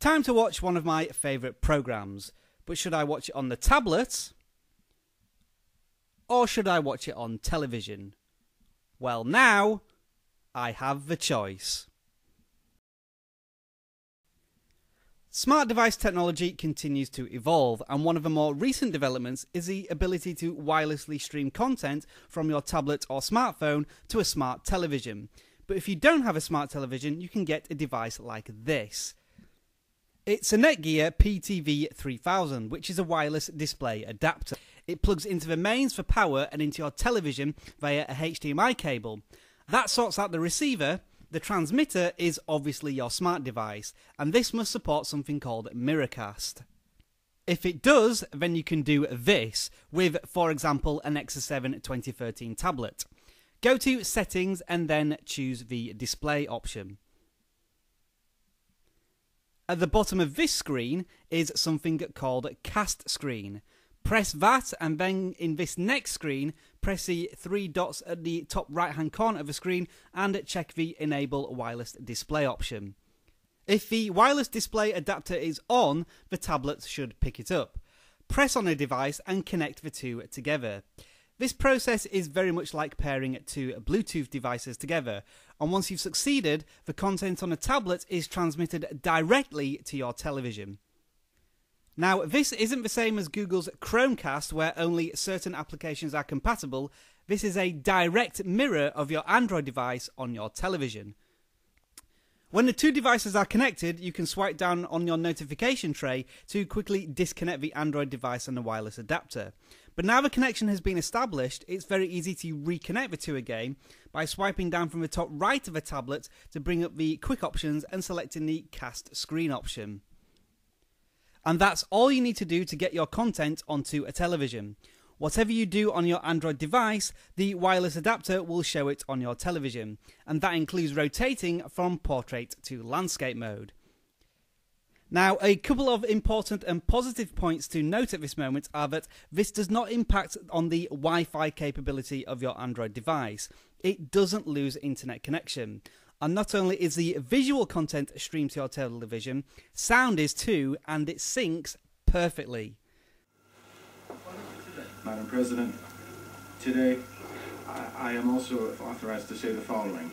Time to watch one of my favourite programmes, but should I watch it on the tablet or should I watch it on television? Well, now I have the choice. Smart device technology continues to evolve, and one of the more recent developments is the ability to wirelessly stream content from your tablet or smartphone to a smart television. But if you don't have a smart television, you can get a device like this. It's a Netgear PTV3000, which is a wireless display adapter. It plugs into the mains for power and into your television via a HDMI cable. That sorts out the receiver. The transmitter is obviously your smart device, and this must support something called Miracast. If it does, then you can do this with, for example, a Nexus 7 2013 tablet. Go to Settings and then choose the Display option. At the bottom of this screen is something called Cast Screen. Press that, and then in this next screen, press the three dots at the top right hand corner of the screen and check the Enable Wireless Display option. If the wireless display adapter is on, the tablet should pick it up. Press on a device and connect the two together. This process is very much like pairing two Bluetooth devices together, and once you've succeeded, the content on a tablet is transmitted directly to your television. Now, this isn't the same as Google's Chromecast, where only certain applications are compatible. This is a direct mirror of your Android device on your television. When the two devices are connected, you can swipe down on your notification tray to quickly disconnect the Android device and the wireless adapter. But now the connection has been established, it's very easy to reconnect the two again by swiping down from the top right of a tablet to bring up the quick options and selecting the Cast Screen option. And that's all you need to do to get your content onto a television. Whatever you do on your Android device, the wireless adapter will show it on your television, and that includes rotating from portrait to landscape mode. Now, a couple of important and positive points to note at this moment are that this does not impact on the Wi-Fi capability of your Android device. It doesn't lose internet connection. And not only is the visual content streamed to your television, sound is too, and it syncs perfectly. Madam President, today I am also authorized to say the following.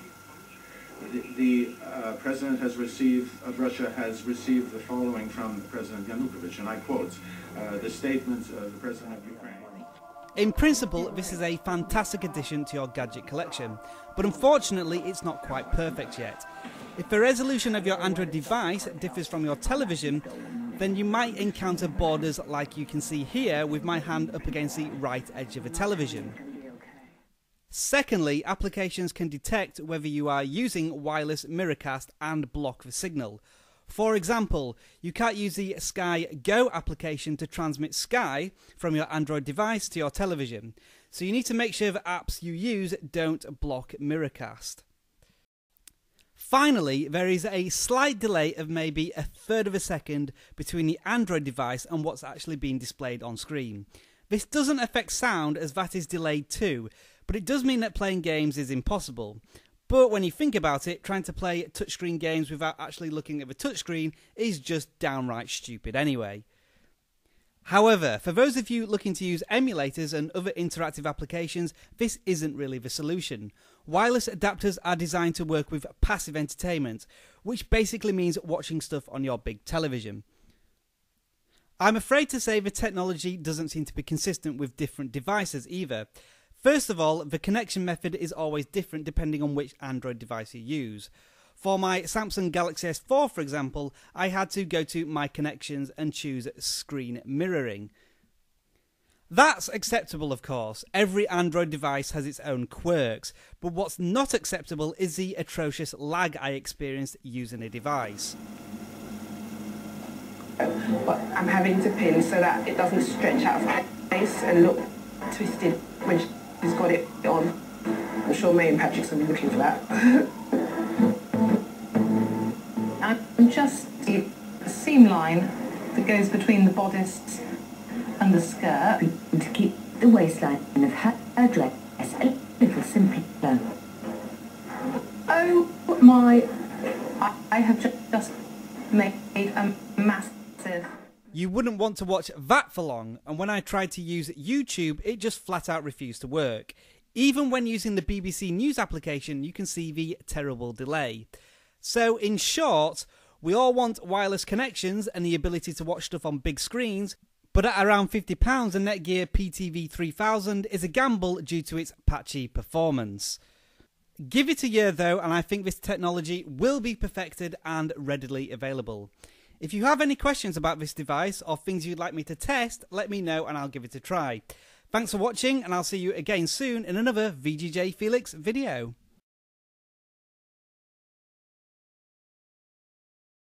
The President has received, Russia has received the following from President Yanukovych, and I quote, the statement of the President of Ukraine. In principle, this is a fantastic addition to your gadget collection, but unfortunately it's not quite perfect yet. If the resolution of your Android device differs from your television, then you might encounter borders like you can see here with my hand up against the right edge of the television. Secondly, applications can detect whether you are using wireless Miracast and block the signal. For example, you can't use the Sky Go application to transmit Sky from your Android device to your television, so you need to make sure the apps you use don't block Miracast. Finally, there is a slight delay of maybe a third of a second between the Android device and what's actually being displayed on screen. This doesn't affect sound, as that is delayed too, but it does mean that playing games is impossible. But when you think about it, trying to play touchscreen games without actually looking at the touchscreen is just downright stupid anyway. However, for those of you looking to use emulators and other interactive applications, this isn't really the solution. Wireless adapters are designed to work with passive entertainment, which basically means watching stuff on your big television. I'm afraid to say the technology doesn't seem to be consistent with different devices either. First of all, the connection method is always different depending on which Android device you use. For my Samsung Galaxy S4, for example, I had to go to My Connections and choose Screen Mirroring. That's acceptable, of course. Every Android device has its own quirks, but what's not acceptable is the atrocious lag I experienced using a device. But I'm having to pin so that it doesn't stretch out of my face and look twisted when she's got it on. I'm sure May and Patrick's going to be looking for that. I'm just the seam line that goes between the bodice and the skirt to keep the waistline of her dress a little simpler. Oh my, I have just made a massive... You wouldn't want to watch that for long, and when I tried to use YouTube, it just flat out refused to work. Even when using the BBC News application, you can see the terrible delay. So, in short, we all want wireless connections and the ability to watch stuff on big screens, but at around £50, a Netgear PTV3000 is a gamble due to its patchy performance. Give it a year though, and I think this technology will be perfected and readily available. If you have any questions about this device or things you'd like me to test, let me know and I'll give it a try. Thanks for watching, and I'll see you again soon in another VGJ Felix video.